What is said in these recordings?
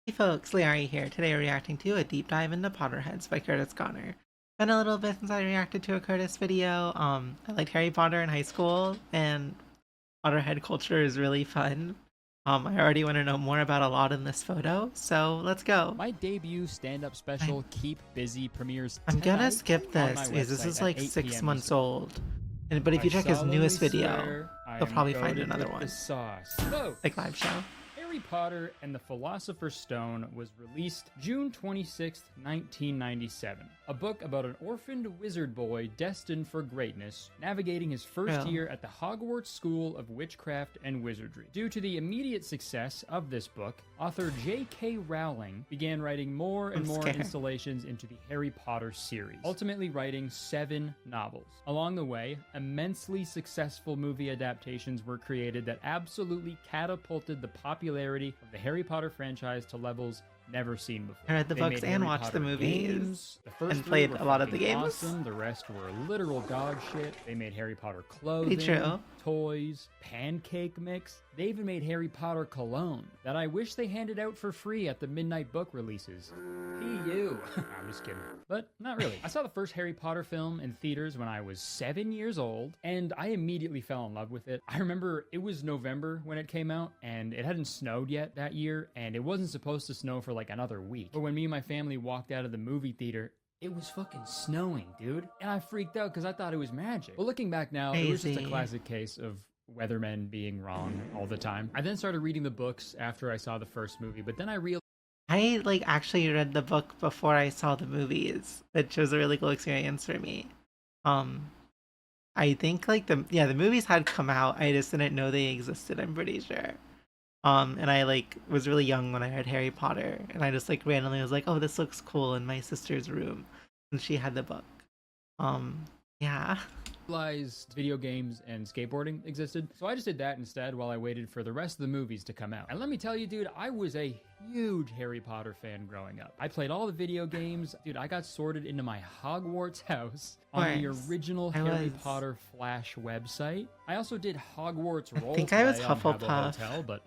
Hey folks, lyarri here. Today we're reacting to a deep dive into Potterheads by Kurtis Connor. Been a little bit since I reacted to a Kurtis video. I liked Harry Potter in high school, and Potterhead culture is really fun. I already want to know more about a lot in this photo, so let's go. My debut stand-up special, Keep Busy, premieres I'm gonna tonight skip on my this because this website is at like 8 6 p.m. months Eastern. old. But if you check his newest video, he'll probably find another one. Like live show. Harry Potter and the Philosopher's Stone was released June 26, 1997. A book about an orphaned wizard boy destined for greatness, navigating his first year at the Hogwarts School of Witchcraft and Wizardry. Due to the immediate success of this book, author J.K. Rowling began writing more and more installations into the Harry Potter series, ultimately writing 7 novels. Along the way, immensely successful movie adaptations were created that absolutely catapulted the popularity of the Harry Potter franchise to levels never seen before. I read the books and watched the movies and played a lot of the games. Awesome. The rest were literal dog shit. They made Harry Potter clothing, toys, pancake mix. They even made Harry Potter cologne that I wish they handed out for free at the midnight book releases. P.U. I'm just kidding. But not really. I saw the first Harry Potter film in theaters when I was 7 years old, and I immediately fell in love with it. I remember it was November when it came out, and it hadn't snowed yet that year, and it wasn't supposed to snow for like another week. But when me and my family walked out of the movie theater, it was fucking snowing, dude. And I freaked out because I thought it was magic. But looking back now, it was just a classic case of weathermen being wrong all the time. I then started reading the books after I saw the first movie, but then I realized I actually read the book before I saw the movies, which was a really cool experience for me. I think the movies had come out. I just didn't know they existed, I'm pretty sure. And I was really young when I read Harry Potter, and I just randomly was like, oh, this looks cool in my sister's room, and she had the book. Yeah. Realized video games and skateboarding existed, so I just did that instead while I waited for the rest of the movies to come out. And let me tell you, dude, I was a huge Harry Potter fan growing up. I played all the video games. Dude, I got sorted into my Hogwarts house on the original Harry Potter Flash website. I also did Hogwarts roleplay. I think I was Hufflepuff. Hotel, but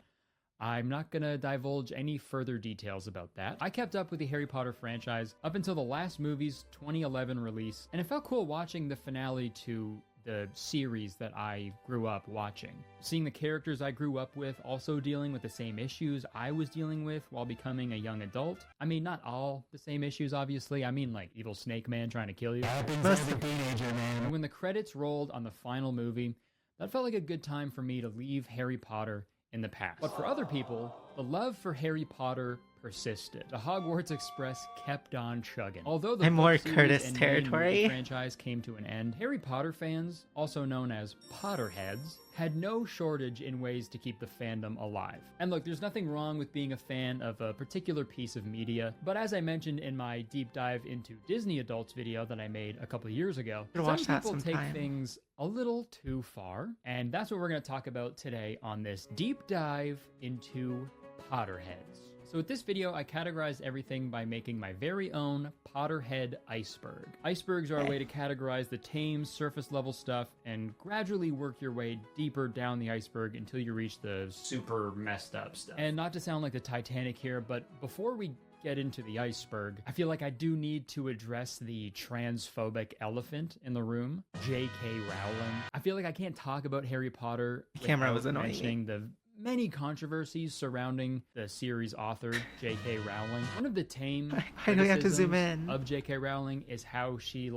I'm not gonna divulge any further details about that. I kept up with the Harry Potter franchise up until the last movie's 2011 release, and it felt cool watching the finale to the series that I grew up watching. Seeing the characters I grew up with also dealing with the same issues I was dealing with while becoming a young adult. I mean, not all the same issues, obviously. I mean, like evil Snake Man trying to kill you. And when the credits rolled on the final movie, that felt like a good time for me to leave Harry Potter in the past. But for other people, the love for Harry Potter persisted. The Hogwarts Express kept on chugging. Although the more Kurtis territory franchise came to an end, Harry Potter fans, also known as Potterheads, had no shortage in ways to keep the fandom alive. And look, there's nothing wrong with being a fan of a particular piece of media, but as I mentioned in my deep dive into Disney adults video that I made a couple of years ago, some people take things a little too far, and that's what we're going to talk about today on this deep dive into Potterheads. So with this video, I categorized everything by making my very own Potterhead iceberg. Icebergs are a way to categorize the tame, surface-level stuff and gradually work your way deeper down the iceberg until you reach the super messed up stuff. And not to sound like the Titanic here, but before we get into the iceberg, I feel like I do need to address the transphobic elephant in the room, J.K. Rowling. I feel like I can't talk about Harry Potter without mentioning the many controversies surrounding the series author, J.K. Rowling. One of the tame I know you have to zoom in of J.K. Rowling is how she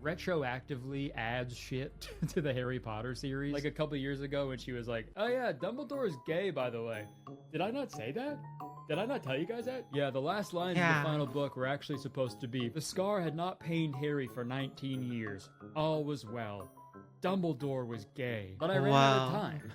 retroactively adds shit to the Harry Potter series. Like a couple years ago when she was like, oh yeah, Dumbledore is gay, by the way. Did I not say that? Did I not tell you guys that? Yeah, the last lines of the final book were actually supposed to be, the scar had not pained Harry for 19 years. All was well. Dumbledore was gay. But I ran out of time.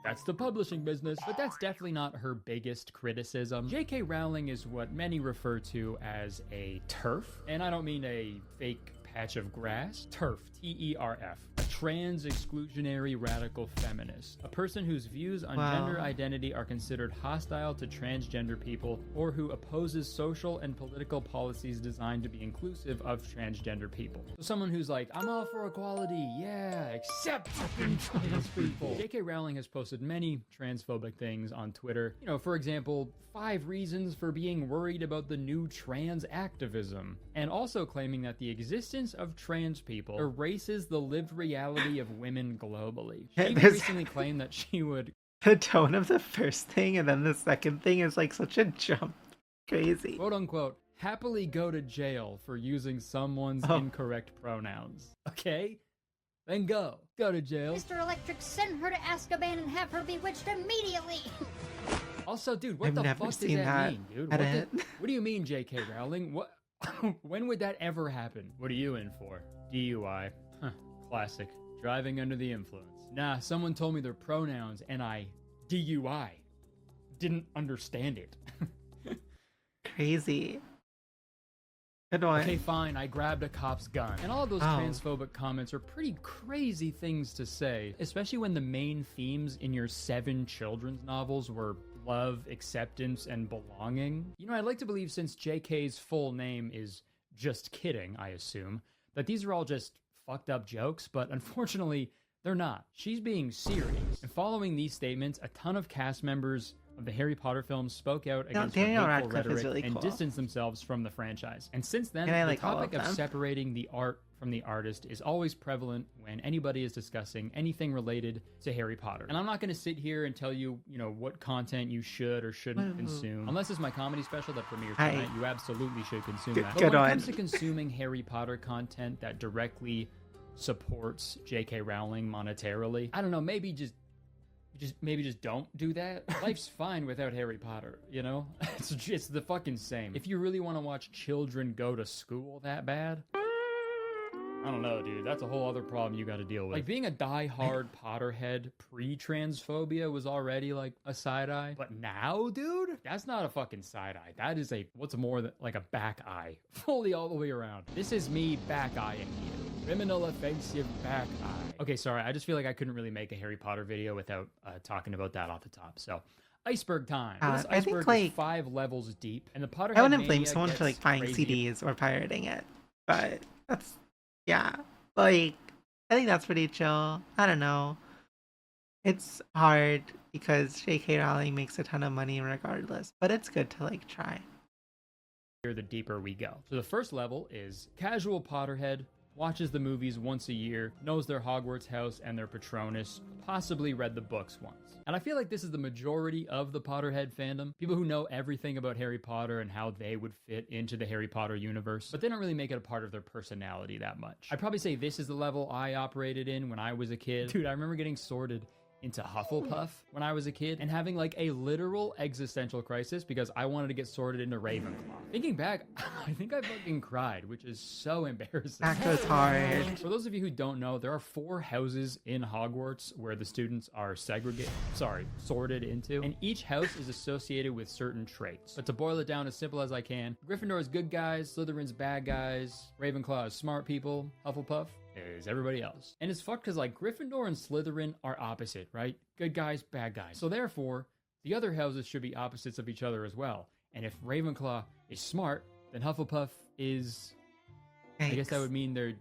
That's the publishing business, but that's definitely not her biggest criticism. J.K. Rowling is what many refer to as a TERF, and I don't mean a fake patch of grass. TERF, T-E-R-F. A trans exclusionary radical feminist, a person whose views on gender identity are considered hostile to transgender people or who opposes social and political policies designed to be inclusive of transgender people. So someone who's like, I'm all for equality, yeah, except fucking trans people. J.K. Rowling has posted many transphobic things on Twitter. You know, for example, 5 reasons for being worried about the new trans activism, and also claiming that the existence of trans people erases the lived reality of women globally. She even recently claimed that she would... The tone of the first thing and then the second thing is like such a jump. Crazy. Quote unquote, happily go to jail for using someone's incorrect pronouns. Okay? Then go. Go to jail. Mr. Electric, send her to Azkaban and have her bewitched immediately. Also, dude, what the fuck does that mean, dude? What do you mean, J.K. Rowling? What? When would that ever happen? What are you in for? DUI. Huh, classic. Driving under the influence. Nah, someone told me their pronouns and I DUI. Didn't understand it. Crazy. Good one. Okay, fine, I grabbed a cop's gun. And all of those transphobic comments are pretty crazy things to say, especially when the main themes in your 7 children's novels were love, acceptance, and belonging. You know, I'd like to believe, since JK's full name is Just Kidding, I assume, that these are all just fucked up jokes, but unfortunately, they're not. She's being serious. And following these statements, a ton of cast members of the Harry Potter films spoke out against her hateful rhetoric and distanced themselves from the franchise. And since then, the topic of separating the art from the artist is always prevalent when anybody is discussing anything related to Harry Potter. And I'm not going to sit here and tell you, you know, what content you should or shouldn't consume. Unless it's my comedy special that premieres tonight, you absolutely should consume that. But when it comes to consuming Harry Potter content that directly supports J.K. Rowling monetarily, I don't know, maybe just don't do that. Life's fine without Harry Potter, you know? It's the fucking same. If you really want to watch children go to school that bad, I don't know, dude. That's a whole other problem you got to deal with. Like, being a die-hard Potterhead pre-transphobia was already, like, a side-eye. But now, dude? That's not a fucking side-eye. That is a, what's more than, like, a back eye. Fully all the way around. This is me back-eyeing you. Criminal offensive back eye. Okay, sorry. I just feel like I couldn't really make a Harry Potter video without talking about that off the top. So, iceberg time. This iceberg is 5 levels deep. And the Potterhead I wouldn't blame someone for, like, buying CDs or pirating it. But that's... yeah, like, I think that's pretty chill. I don't know. It's hard because J.K. Rowling makes a ton of money regardless, but it's good to, like, try. The deeper we go. So the first level is casual Potterhead, watches the movies once a year, knows their Hogwarts house and their Patronus, possibly read the books once. And I feel like this is the majority of the Potterhead fandom. People who know everything about Harry Potter and how they would fit into the Harry Potter universe, but they don't really make it a part of their personality that much. I'd probably say this is the level I operated in when I was a kid. Dude, I remember getting sorted into Hufflepuff when I was a kid and having like a literal existential crisis because I wanted to get sorted into Ravenclaw. Thinking back, I think I fucking cried, which is so embarrassing. That goes hard. For those of you who don't know, there are 4 houses in Hogwarts where the students are sorted into, and each house is associated with certain traits. But to boil it down as simple as I can, Gryffindor is good guys, Slytherin's bad guys, Ravenclaw is smart people, Hufflepuff is everybody else. And it's fucked because, like, Gryffindor and Slytherin are opposite, right? Good guys, bad guys. So therefore, the other houses should be opposites of each other as well. And if Ravenclaw is smart, then Hufflepuff is... I guess that would mean they're...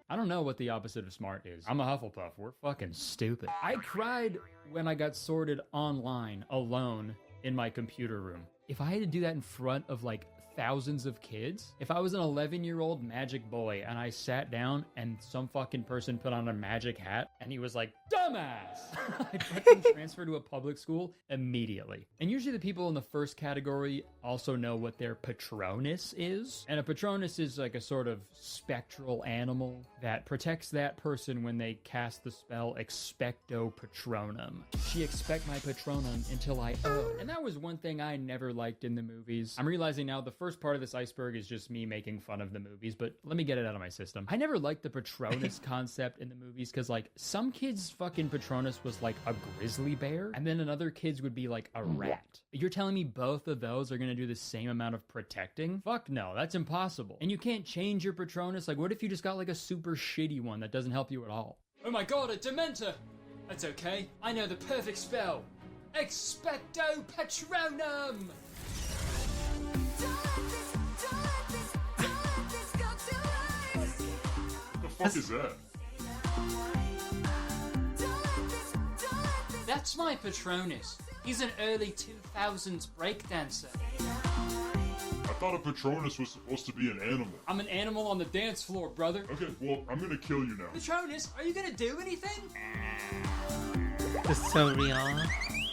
I don't know what the opposite of smart is. I'm a Hufflepuff. We're fucking stupid. I cried when I got sorted online, alone, in my computer room. If I had to do that in front of, like, thousands of kids, if I was an 11-year-old magic boy and I sat down and some fucking person put on a magic hat and he was like, dumbass, I'd fucking transfer to a public school immediately. And usually the people in the first category also know what their Patronus is. And a Patronus is like a sort of spectral animal that protects that person when they cast the spell Expecto Patronum. She expect my Patronum until I... And that was one thing I never never liked in the movies. I'm realizing now the first part of this iceberg is just me making fun of the movies, but let me get it out of my system. I never liked the Patronus concept in the movies because, like, some kids' fucking Patronus was like a grizzly bear, and then another kid's would be like a rat. You're telling me both of those are gonna do the same amount of protecting? Fuck no, that's impossible. And you can't change your Patronus. Like, what if you just got like a super shitty one that doesn't help you at all? Oh my god, a Dementor! That's okay, I know the perfect spell. Expecto Patronum! What the fuck is that? That's my Patronus. He's an early 2000s breakdancer. I thought a Patronus was supposed to be an animal. I'm an animal on the dance floor, brother. Okay, well, I'm gonna kill you now. Patronus, are you gonna do anything? This is so real.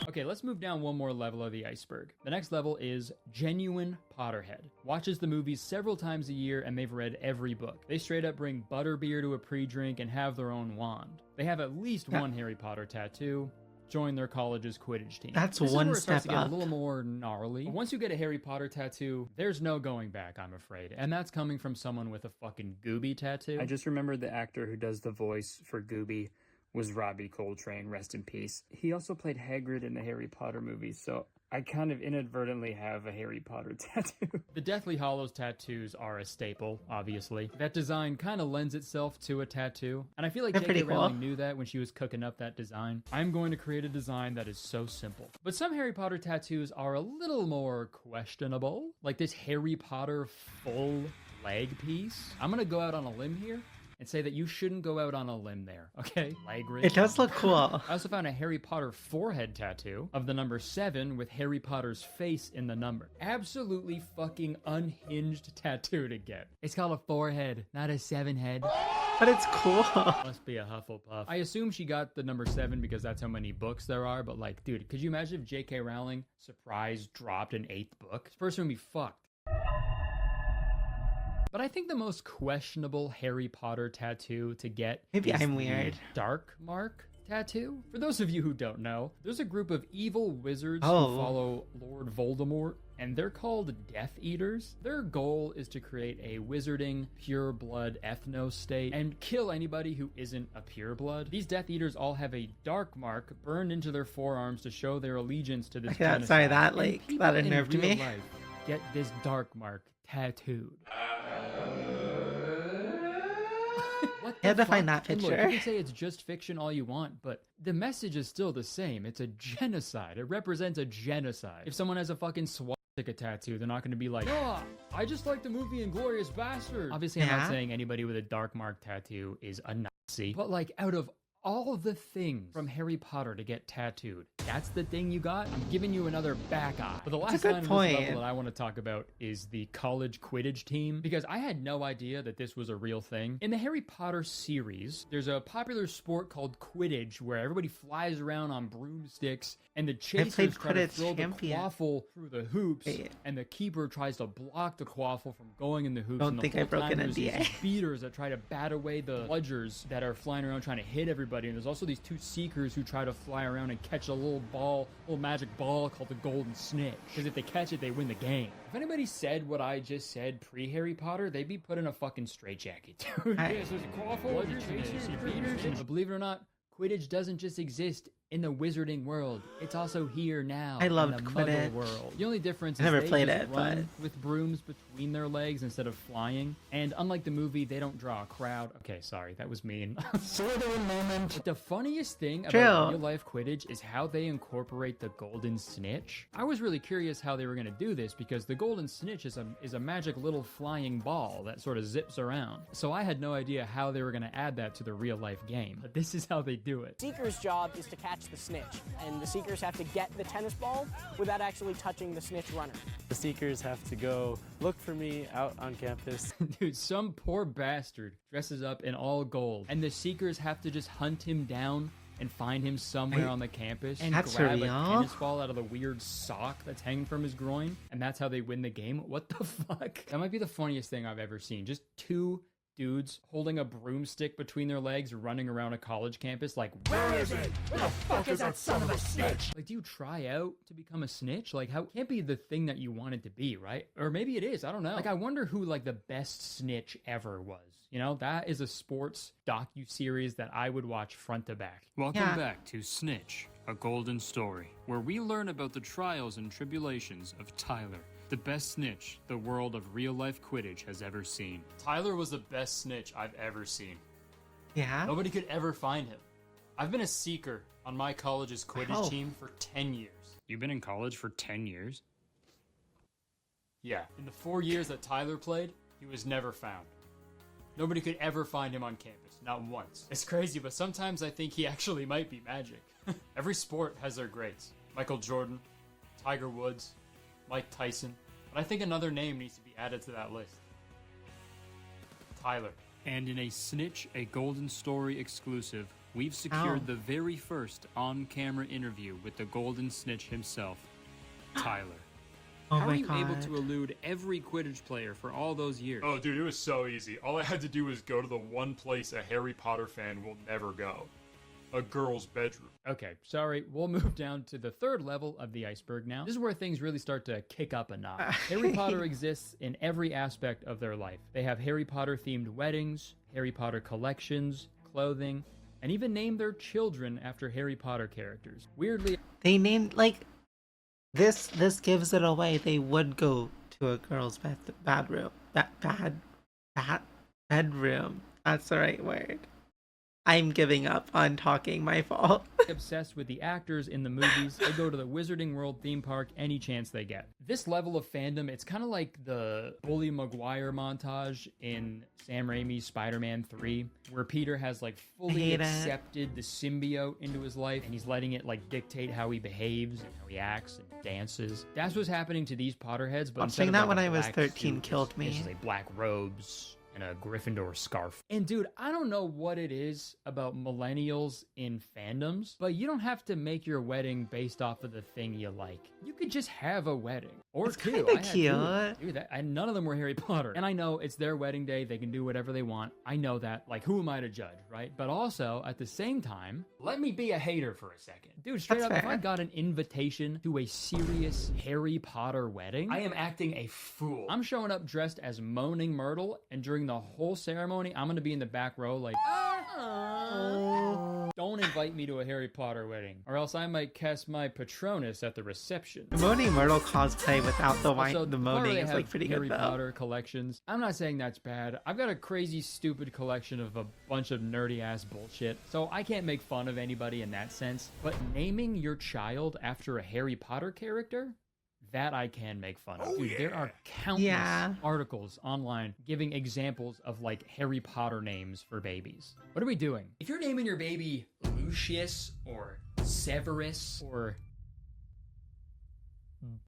Okay, let's move down one more level of the iceberg. The next level is genuine Potterhead. Watches the movies several times a year and they've read every book. They straight up bring butterbeer to a pre-drink and have their own wand. They have at least one Harry Potter tattoo. Join their college's Quidditch team. That's this one is where it starts step to get up. a little more gnarly. But once you get a Harry Potter tattoo, there's no going back, I'm afraid. And that's coming from someone with a fucking Gooby tattoo. I just remembered the actor who does the voice for Gooby was Robbie Coltrane, rest in peace. He also played Hagrid in the Harry Potter movies, so I kind of inadvertently have a Harry Potter tattoo. The Deathly Hallows tattoos are a staple, obviously. That design kind of lends itself to a tattoo, and I feel like They're J.K. pretty cool. Rowling knew that when she was cooking up that design. I'm going to create a design that is so simple. But some Harry Potter tattoos are a little more questionable, like this Harry Potter full leg piece. I'm going to go out on a limb here and say that you shouldn't go out on a limb there, okay? Leg It does look cool. I also found a Harry Potter forehead tattoo of the number 7 with Harry Potter's face in the number. Absolutely fucking unhinged tattoo to get. It's called a forehead, not a 7 head. But it's cool. Must be a Hufflepuff. I assume she got the number 7 because that's how many books there are, but like, dude, could you imagine if J.K. Rowling surprise dropped an 8th book? This person would be fucked. But I think the most questionable Harry Potter tattoo to get Maybe is I'm the weird. Dark Mark tattoo. For those of you who don't know, there's a group of evil wizards Oh. who follow Lord Voldemort, and they're called Death Eaters. Their goal is to create a wizarding, pure blood ethno state and kill anybody who isn't a pure blood. These Death Eaters all have a dark mark burned into their forearms to show their allegiance to this Okay, genocide. sorry, that, And like, people that in unnerved real me. life get this dark mark tattooed. What I had the to find fuck? that And look, picture. you can say it's just fiction all you want, but the message is still the same. It's a genocide. It represents a genocide. If someone has a fucking swastika tattoo, they're not going to be like, oh, I just like the movie Inglourious Bastard. Obviously, I'm Yeah. not saying anybody with a dark mark tattoo is a Nazi, but like, out of all the things from Harry Potter to get tattooed, that's the thing you got? I'm giving you another back eye. But the last a good line of this point. level that I want to talk about is the college Quidditch team, because I had no idea that this was a real thing. In the Harry Potter series, there's a popular sport called Quidditch where everybody flies around on broomsticks and the chasers played try to Quidditch throw champion. the quaffle through the hoops, Wait. and the keeper tries to block the quaffle from going in the hoops. Don't and the think I whole broke time an there's these NDA. beaters that try to bat away the bludgers that are flying around trying to hit everybody, and there's also these 2 seekers who try to fly around and catch a little magic ball called the golden snitch, because if they catch it they win the game. If anybody said what I just said pre-Harry Potter, they'd be put in a fucking straitjacket, dude. I- There's a quaffle, bludgers, and beaters, and believe it or not, Quidditch doesn't just exist in the wizarding world. It's also here now. I loved in the Quidditch. Muggle world. The only difference I is never they played just it, run with brooms between their legs instead of flying. And unlike the movie, they don't draw a crowd. Okay, sorry, that was mean. Slytherin moment. But the funniest thing True. about real life Quidditch is how they incorporate the golden snitch. I was really curious how they were going to do this because the golden snitch is a magic little flying ball that sort of zips around. So I had no idea how they were going to add that to the real life game. But this is how they do it. Seeker's job is to catch the snitch, and the Seekers have to get the tennis ball without actually touching the snitch runner. The Seekers have to go look for me out on campus. Dude, some poor bastard dresses up in all gold, and the Seekers have to just hunt him down and find him somewhere on the campus and That's grab surreal. a tennis ball out of the weird sock that's hanging from his groin, and that's how they win the game. What the fuck? That might be the funniest thing I've ever seen. Just 2 dudes holding a broomstick between their legs running around a college campus like, where is it? Where the fuck is that son of a snitch? Like, do you try out to become a snitch? Like, how can't be the thing that you want it to be, right? Or maybe it is, I don't know. Like, I wonder who like the best snitch ever was. You know, that is a sports docu-series that I would watch front to back. Welcome back to Snitch, a golden story, where we learn about the trials and tribulations of Tyler, the best snitch the world of real-life Quidditch has ever seen. Tyler was the best snitch I've ever seen. Yeah? Nobody could ever find him. I've been a seeker on my college's Quidditch team for 10 years. You've been in college for 10 years? Yeah. In the 4 years that Tyler played, he was never found. Nobody could ever find him on campus, not once. It's crazy, but sometimes I think he actually might be magic. Every sport has their greats. Michael Jordan, Tiger Woods, Mike Tyson. But I think another name needs to be added to that list. Tyler. And in a Snitch, a Golden Story exclusive, we've secured the very first on-camera interview with the Golden Snitch himself, Tyler. Oh How my are you God. able to elude every Quidditch player for all those years? Oh, dude, it was so easy. All I had to do was go to the one place a Harry Potter fan will never go. A girl's bedroom. Okay, sorry, we'll move down to the third level of the iceberg now. This is where things really start to kick up a notch. Harry Potter exists in every aspect of their life. They have Harry Potter themed weddings, Harry Potter collections, clothing, and even name their children after Harry Potter characters. Weirdly, They named, like, this gives it away. They would go to a girl's bedroom. Bedroom. That's the right word. I'm giving up on talking, my fault. obsessed with the actors in the movies, they go to the Wizarding World theme park any chance they get. This level of fandom, it's kind of like the Bully Maguire montage in Sam Raimi's Spider-Man 3, where Peter has like fully accepted the symbiote into his life, and he's letting it like dictate how he behaves and how he acts and dances. That's what's happening to these Potterheads, but instead Watching of, that like, when a I was black 13 suit, killed me. It's just like black robes and a Gryffindor scarf. And dude, I don't know what it is about millennials in fandoms, but you don't have to make your wedding based off of the thing you like. You could just have a wedding. Or It's two. kinda I had cute. two. Dude, none of them were Harry Potter. And I know it's their wedding day. They can do whatever they want. I know that. Like, who am I to judge, right? But also, at the same time, let me be a hater for a second. Dude, straight That's up, if fair. I got an invitation to a serious Harry Potter wedding, I am acting a fool. I'm showing up dressed as Moaning Myrtle, and during the whole ceremony, I'm going to be in the back row like, don't invite me to a Harry Potter wedding, or else I might cast my Patronus at the reception. The Moaning Myrtle cosplay without the white, Also, the part where moaning they is have like pretty Harry good though. Potter collections. I'm not saying that's bad. I've got a crazy, stupid collection of a bunch of nerdy ass bullshit, so I can't make fun of anybody in that sense. But naming your child after a Harry Potter character, that I can make fun of. Dude, there are countless articles online giving examples of like Harry Potter names for babies. What are we doing? If you're naming your baby Lucius or Severus or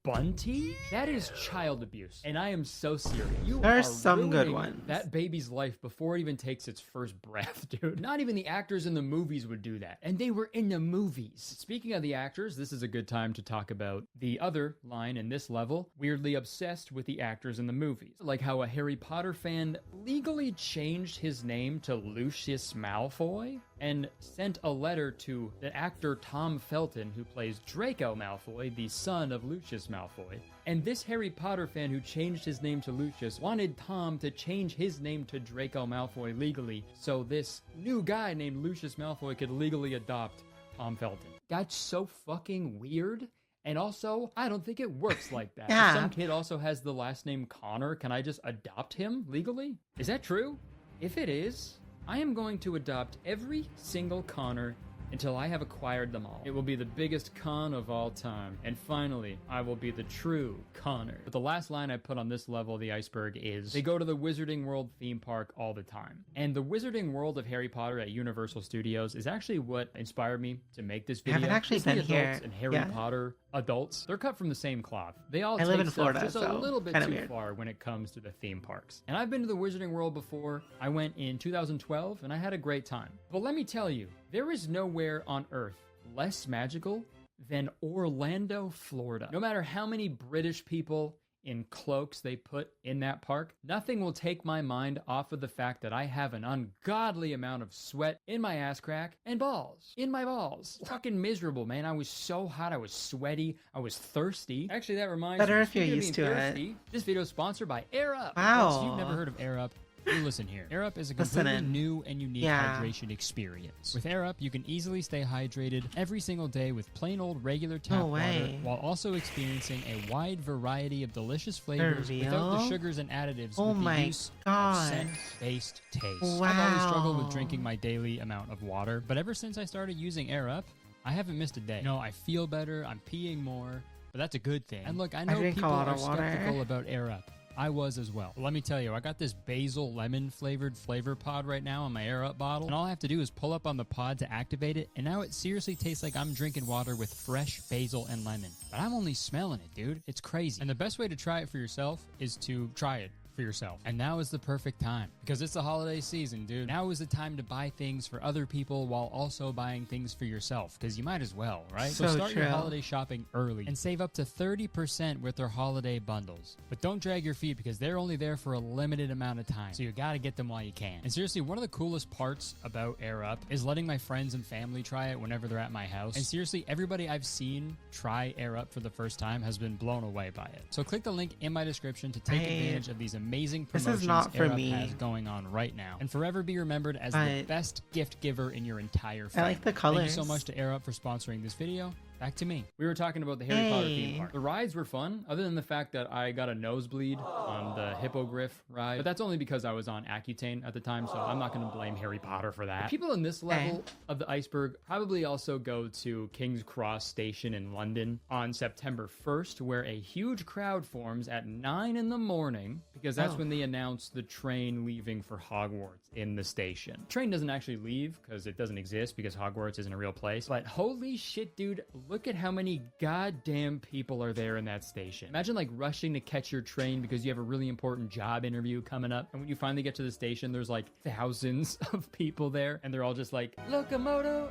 Bunty, that is child abuse, and I am so serious. You There's are some good ruining ones. that baby's life before it even takes its first breath, dude. Not even the actors in the movies would do that, and they were in the movies. Speaking of the actors, this is a good time to talk about the other line in this level, weirdly obsessed with the actors in the movies. Like how a Harry Potter fan legally changed his name to Lucius Malfoy and sent a letter to the actor Tom Felton, who plays Draco Malfoy, the son of Lucius Malfoy. And this Harry Potter fan who changed his name to Lucius wanted Tom to change his name to Draco Malfoy legally, so this new guy named Lucius Malfoy could legally adopt Tom Felton. That's so fucking weird. And also, I don't think it works like that. If some kid also has the last name Connor, can I just adopt him legally? Is that true? If it is, I am going to adopt every single Connor until I have acquired them all. It will be the biggest con of all time. And finally, I will be the true Connor. But the last line I put on this level of the iceberg is, they go to the Wizarding World theme park all the time. And the Wizarding World of Harry Potter at Universal Studios is actually what inspired me to make this video. I haven't actually Disney been here adults and Harry yet. Potter adults, they're cut from the same cloth. They all I live take in stuff Florida, just a so little bit kinda too weird. far when it comes to the theme parks. And I've been to the Wizarding World before. I went in 2012 and I had a great time. But let me tell you, there is nowhere on earth less magical than Orlando, Florida. No matter how many British people in cloaks they put in that park, nothing will take my mind off of the fact that I have an ungodly amount of sweat in my ass crack and balls. In my balls. Fucking miserable, man. I was so hot. I was sweaty. I was thirsty. Actually, that reminds me. Better if you're speaking of used being to thirsty, it. this video is sponsored by AirUp. Wow. If you've never heard of AirUp, you listen here. AirUp is a Listen completely in. new and unique Yeah. hydration experience. With AirUp, you can easily stay hydrated every single day with plain old regular tap No water, way. while also experiencing a wide variety of delicious flavors For without the real? sugars and additives Oh with the my use God. of scent-based taste. I've always struggled with Wow. drinking my daily amount of water, but ever since I started using AirUp, I haven't missed a day. No, I feel better, I'm peeing more, but that's a good thing. And look, I know drink a people lot are of water. skeptical about AirUp. I was as well. But let me tell you, I got this basil lemon flavored flavor pod right now on my AirUp bottle, and all I have to do is pull up on the pod to activate it, and now it seriously tastes like I'm drinking water with fresh basil and lemon. But I'm only smelling it, dude. It's crazy. And the best way to try it for yourself is to try it for yourself. And now is the perfect time because it's the holiday season, dude. Now is the time to buy things for other people while also buying things for yourself because you might as well, right? So start your true. holiday shopping early and save up to 30% with their holiday bundles. But don't drag your feet because they're only there for a limited amount of time. So you gotta get them while you can. And seriously, one of the coolest parts about AirUp is letting my friends and family try it whenever they're at my house. And seriously, everybody I've seen try AirUp for the first time has been blown away by it. So click the link in my description to take advantage of these amazing This is promotions not for AirUp me. has going on right now, and forever be remembered as the But best gift giver in your entire I family. like the Thank colors. you so much to AirUp for sponsoring this video. Back to me. We were talking about the Harry Potter theme Hey. park. The rides were fun, other than the fact that I got a nosebleed on the Hippogriff ride. But that's only because I was on Accutane at the time, so I'm not going to blame Harry Potter for that. People in this level of the iceberg probably also go to King's Cross Station in London on September 1st, where a huge crowd forms at 9 in the morning, because that's when they announce the train leaving for Hogwarts in the station. The train doesn't actually leave because it doesn't exist because Hogwarts isn't a real place. But holy shit, dude, look at how many goddamn people are there in that station. Imagine like rushing to catch your train because you have a really important job interview coming up. And when you finally get to the station, there's like thousands of people there. And they're all just like, Locomoto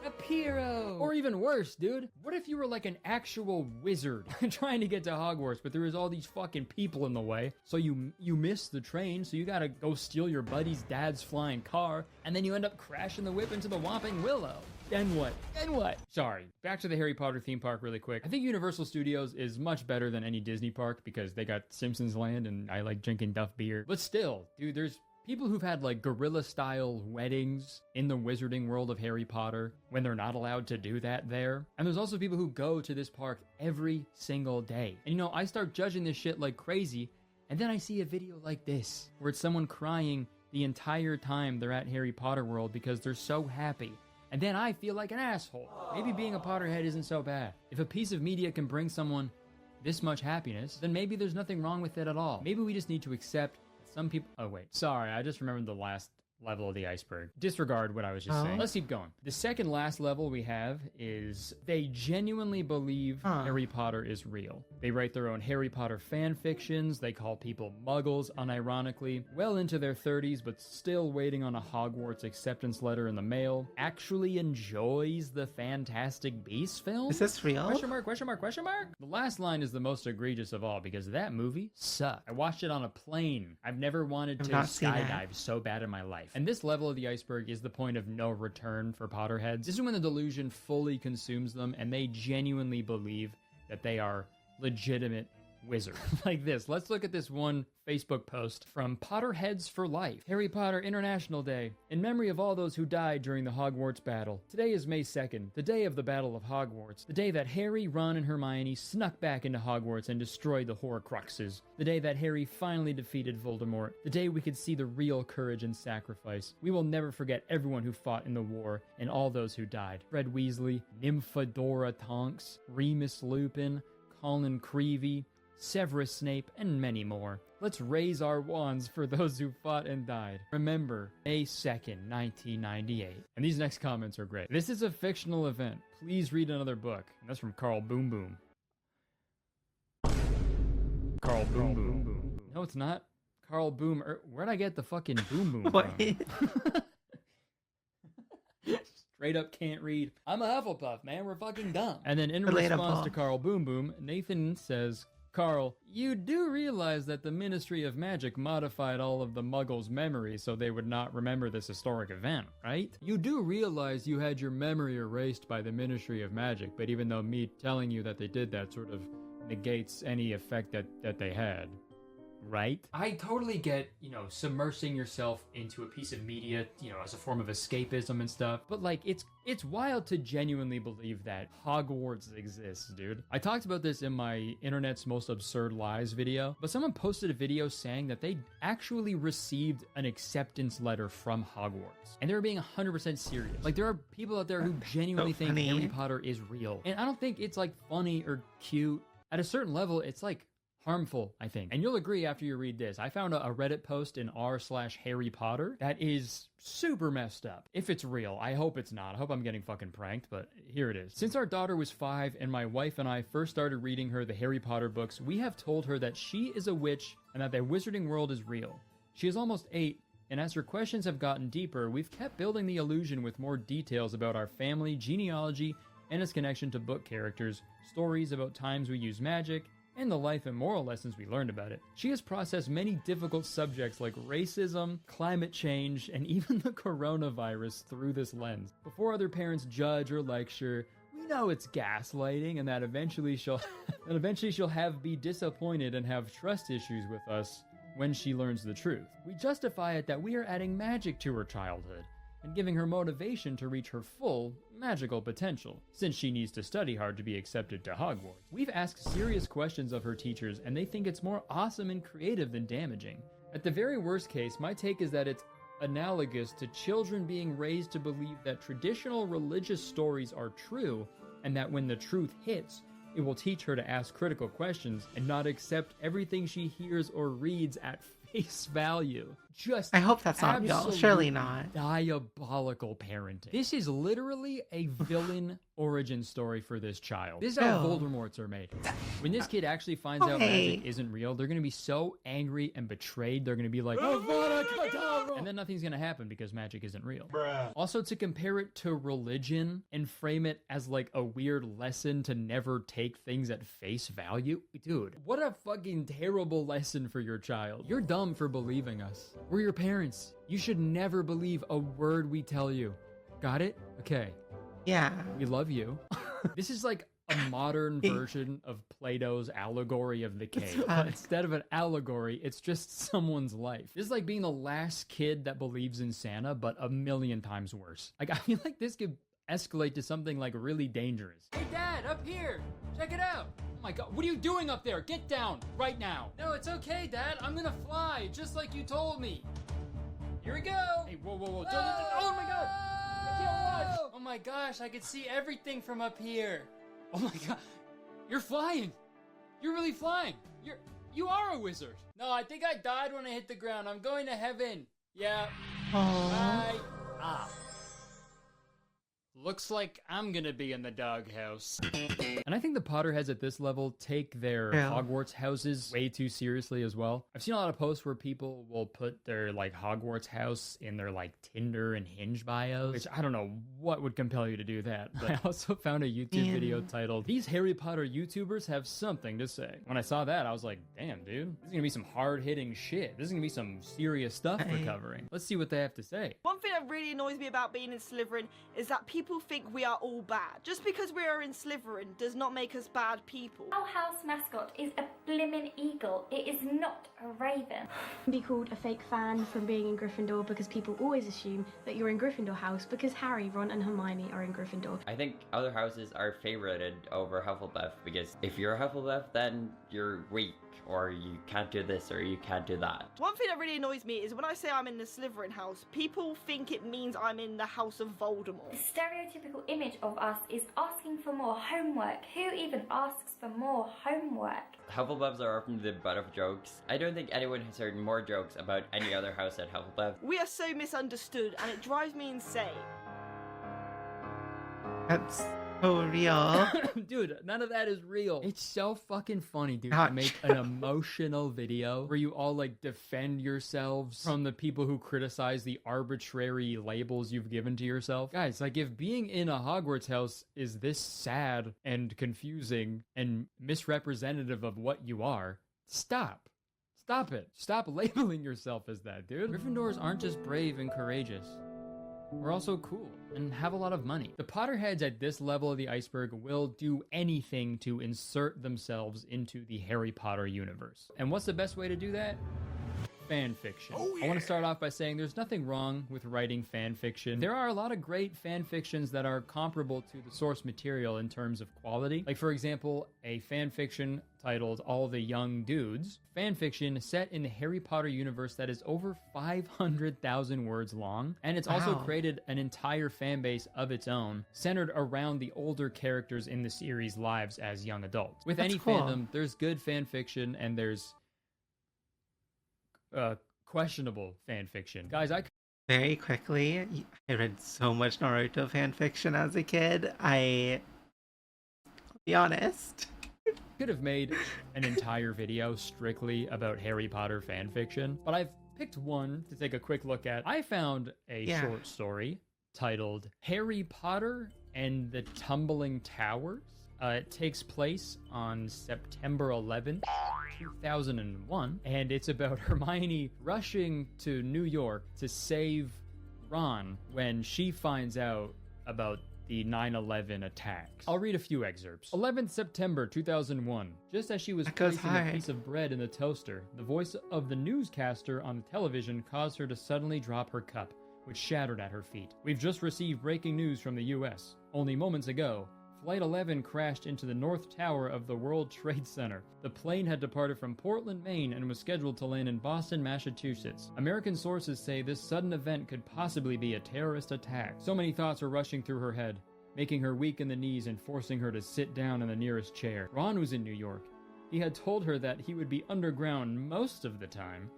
Apiro. Or even worse, dude. What if you were like an actual wizard trying to get to Hogwarts, but there was all these fucking people in the way? So you missed the train, so you gotta go steal your buddy's dad's flying car, and then you end up crashing the whip into the Whomping Willow. Then what? Then what? Sorry. Back to the Harry Potter theme park really quick. I think Universal Studios is much better than any Disney park because they got Simpsons Land and I like drinking Duff beer. But still, dude, there's people who've had like guerrilla-style weddings in the wizarding world of Harry Potter when they're not allowed to do that there. And there's also people who go to this park every single day. And you know, I start judging this shit like crazy, and then I see a video like this, where it's someone crying the entire time they're at Harry Potter World because they're so happy. And then I feel like an asshole. Maybe being a Potterhead isn't so bad. If a piece of media can bring someone this much happiness, then maybe there's nothing wrong with it at all. Maybe we just need to accept some people... Oh, wait. Sorry, I just remembered the last level of the iceberg. Disregard what I was just saying. Let's keep going. The second last level we have is they genuinely believe Harry Potter is real. They write their own Harry Potter fan fictions. They call people muggles, unironically. Well into their 30s, but still waiting on a Hogwarts acceptance letter in the mail. Actually enjoys the Fantastic Beasts film? Is this real? Question mark, question mark, question mark? The last line is the most egregious of all because that movie sucked. I watched it on a plane. I've never wanted to not seen it. skydive so bad in my life. And this level of the iceberg is the point of no return for Potterheads. This is when the delusion fully consumes them and they genuinely believe that they are legitimate wizards. Like this. Let's look at this one Facebook post from Potterheads for Life. Harry Potter International Day. In memory of all those who died during the Hogwarts battle. Today is May 2nd, the day of the Battle of Hogwarts. The day that Harry, Ron, and Hermione snuck back into Hogwarts and destroyed the Horcruxes. The day that Harry finally defeated Voldemort. The day we could see the real courage and sacrifice. We will never forget everyone who fought in the war and all those who died. Fred Weasley, Nymphadora Tonks, Remus Lupin, Colin Creevey, Severus Snape, and many more. Let's raise our wands for those who fought and died. Remember, May 2nd, 1998. And these next comments are great. This is a fictional event. Please read another book. And that's from Carl Boom Boom. Carl Boom Boom. No, it's not. Carl Boom. Where'd I get the fucking Boom Boom What? from? Straight up can't read. I'm a Hufflepuff, man. We're fucking dumb. And then in response Relatable. to Carl Boom Boom, Nathan says, Carl, you do realize that the Ministry of Magic modified all of the Muggles' memories so they would not remember this historic event, right? You do realize you had your memory erased by the Ministry of Magic, but even though me telling you that they did that sort of negates any effect that they had. Right? I totally get, submersing yourself into a piece of media, as a form of escapism and stuff. But like, it's wild to genuinely believe that Hogwarts exists, dude. I talked about this in my Internet's Most Absurd Lies video, but someone posted a video saying that they actually received an acceptance letter from Hogwarts. And they were being 100% serious. Like, there are people out there who genuinely think Harry Potter is real. And I don't think it's like funny or cute. At a certain level, it's like harmful, I think. And you'll agree after you read this. I found a Reddit post in r/Harry Potter that is super messed up. If it's real, I hope it's not. I hope I'm getting fucking pranked, but here it is. Since our daughter was 5 and my wife and I first started reading her the Harry Potter books, we have told her that she is a witch and that the wizarding world is real. She is almost 8, and as her questions have gotten deeper, we've kept building the illusion with more details about our family, genealogy, and its connection to book characters, stories about times we use magic, and the life and moral lessons we learned about it. She has processed many difficult subjects like racism, climate change, and even the coronavirus through this lens. Before other parents judge or lecture, we know it's gaslighting and that eventually she'll be disappointed and have trust issues with us when she learns the truth. We justify it that we are adding magic to her childhood and giving her motivation to reach her full magical potential, since she needs to study hard to be accepted to Hogwarts. We've asked serious questions of her teachers, and they think it's more awesome and creative than damaging. At the very worst case, my take is that it's analogous to children being raised to believe that traditional religious stories are true, and that when the truth hits, it will teach her to ask critical questions and not accept everything she hears or reads at face value. Just I hope that's not real. Surely not. Diabolical parenting. This is literally a villain origin story for this child. This is how Voldemorts are made. When this kid actually finds out magic isn't real, they're going to be so angry and betrayed. They're going to be like, and then nothing's going to happen because magic isn't real. Bruh. Also, to compare it to religion and frame it as like a weird lesson to never take things at face value. Dude, what a fucking terrible lesson for your child. You're dumb for believing us. We're your parents. You should never believe a word we tell you. Got it? Okay. Yeah. We love you. This is like a modern version of Plato's allegory of the cave. But instead of an allegory, it's just someone's life. This is like being the last kid that believes in Santa, but a million times worse. Like, I feel like this could escalate to something like really dangerous. Hey, Dad, up here. Check it out. Oh my God, what are you doing up there? Get down right now. No, it's okay, Dad. I'm gonna fly, just like you told me. Here we go. Hey, whoa. Oh my God. I can't watch. Oh my gosh, I can see everything from up here. Oh my God. You're flying. You're really flying. You are a wizard. No, I think I died when I hit the ground. I'm going to heaven. Yeah. Bye. Looks like I'm gonna be in the doghouse. And I think the Potterheads at this level take their Hogwarts houses way too seriously as well. I've seen a lot of posts where people will put their like Hogwarts house in their like Tinder and Hinge bios, which I don't know what would compel you to do that. But I also found a YouTube video titled, "These Harry Potter YouTubers have something to say." When I saw that, I was like, damn, dude, this is gonna be some hard-hitting shit. This is gonna be some serious stuff we're covering. Let's see what they have to say. One thing that really annoys me about being in Slytherin is that people think we are all bad. Just because we are in Slytherin does not make us bad people. Our house mascot is a blimmin' eagle. It is not a raven. Be called a fake fan from being in Gryffindor because people always assume that you're in Gryffindor house because Harry, Ron and Hermione are in Gryffindor. I think other houses are favorited over Hufflepuff because if you're a Hufflepuff, then you're weak, or you can't do this, or you can't do that. One thing that really annoys me is when I say I'm in the Slytherin house, people think it means I'm in the house of Voldemort. The stereotypical image of us is asking for more homework. Who even asks for more homework? Hufflepuffs are often the butt of jokes. I don't think anyone has heard more jokes about any other house at Hufflepuff. We are so misunderstood and it drives me insane. That's Oh, real. Dude, none of that is real. It's so fucking funny, dude, to Ouch. make an emotional video where you all like defend yourselves from the people who criticize the arbitrary labels you've given to yourself. Guys, like if being in a Hogwarts house is this sad and confusing and misrepresentative of what you are, stop. Stop it. Stop labeling yourself as that, dude. Gryffindors aren't just brave and courageous. We're also cool and have a lot of money. The Potterheads at this level of the iceberg will do anything to insert themselves into the Harry Potter universe. And what's the best way to do that? Fan fiction. Oh, yeah. I want to start off by saying there's nothing wrong with writing fan fiction. There are a lot of great fan fictions that are comparable to the source material in terms of quality. Like, for example, a fan fiction titled All the Young Dudes, fan fiction set in the Harry Potter universe that is over 500,000 words long, and it's also created an entire fan base of its own, centered around the older characters in the series' lives as young adults. With any fandom, there's good fan fiction and there's questionable fan fiction. Guys, Very quickly, I read so much Naruto fan fiction as a kid. I'll be honest. Could have made an entire video strictly about Harry Potter fan fiction, but I've picked one to take a quick look at. I found a short story titled Harry Potter and the Tumbling Towers. It takes place on September 11th, 2001, and it's about Hermione rushing to New York to save Ron when she finds out about the 9/11 attacks. I'll read a few excerpts. 11th September 2001. Just as she was placing a piece of bread in the toaster, the voice of the newscaster on the television caused her to suddenly drop her cup, which shattered at her feet. We've just received breaking news from the US. Only moments ago, Flight 11 crashed into the North Tower of the World Trade Center. The plane had departed from Portland, Maine, and was scheduled to land in Boston, Massachusetts. American sources say this sudden event could possibly be a terrorist attack. So many thoughts were rushing through her head, making her weak in the knees and forcing her to sit down in the nearest chair. Ron was in New York. He had told her that he would be underground most of the time,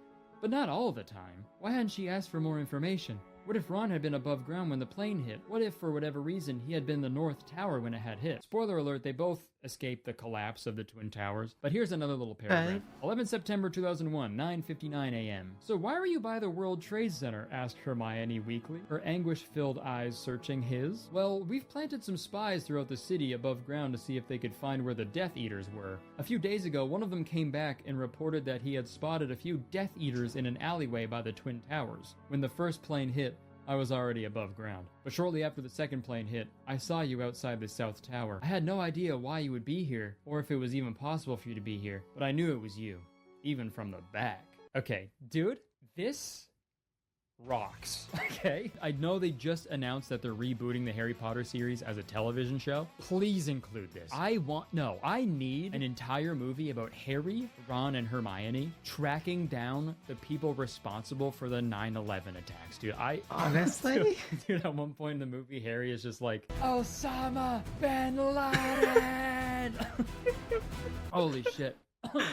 but not all the time. Why hadn't she asked for more information? What if Ron had been above ground when the plane hit? What if, for whatever reason, he had been in the North Tower when it had hit? Spoiler alert, they both escaped the collapse of the Twin Towers. But here's another little paragraph. 11 September 2001, 9:59 a.m. So why were you by the World Trade Center? Asked Hermione weakly, her anguish-filled eyes searching his. Well, we've planted some spies throughout the city above ground to see if they could find where the Death Eaters were. A few days ago, one of them came back and reported that he had spotted a few Death Eaters in an alleyway by the Twin Towers. When the first plane hit, I was already above ground. But shortly after the second plane hit, I saw you outside the South Tower. I had no idea why you would be here, or if it was even possible for you to be here, but I knew it was you, even from the back. Okay, dude, this rocks. Okay? I know they just announced that they're rebooting the Harry Potter series as a television show. Please include this. I need an entire movie about Harry, Ron, and Hermione tracking down the people responsible for the 9/11 attacks, dude. Honestly? Dude, at one point in the movie, Harry is just like, Osama bin Laden! Holy shit.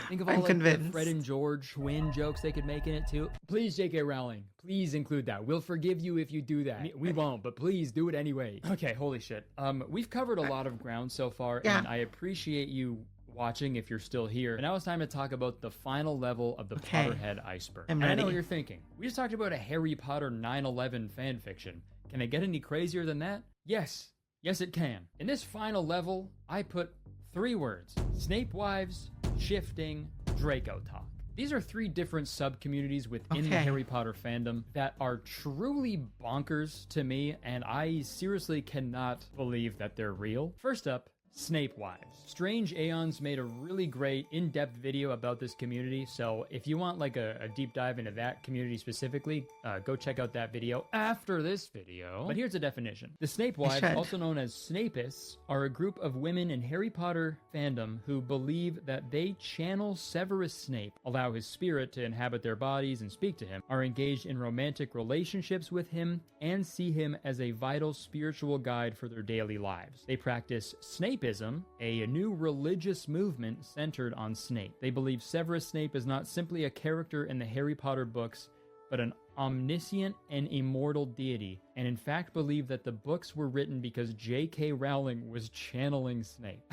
Think of all the Fred and George twin jokes they could make in it too. Please, J.K. Rowling, please include that. We'll forgive you if you do that. We won't, but please do it anyway. Okay, holy shit. We've covered a lot of ground so far, and I appreciate you watching if you're still here. And now it's time to talk about the final level of the Potterhead iceberg. I'm ready. I know what you're thinking. We just talked about a Harry Potter 9/11 fan fiction. Can it get any crazier than that? Yes. Yes, it can. In this final level, I put 3 words: Snape wives, shifting, Draco talk. These are 3 different sub-communities within the Harry Potter fandom that are truly bonkers to me, and I seriously cannot believe that they're real. First up, Snape wives. Strange Aeons made a really great in-depth video about this community, so if you want like a deep dive into that community specifically, go check out that video after this video. But here's a definition. The Snape wives, also known as Snapists, are a group of women in Harry Potter fandom who believe that they channel Severus Snape, allow his spirit to inhabit their bodies and speak to him, are engaged in romantic relationships with him, and see him as a vital spiritual guide for their daily lives. They practice Snapeism, a new religious movement centered on Snape. They believe Severus Snape is not simply a character in the Harry Potter books, but an omniscient and immortal deity, and in fact believed that the books were written because J.K. Rowling was channeling Snape.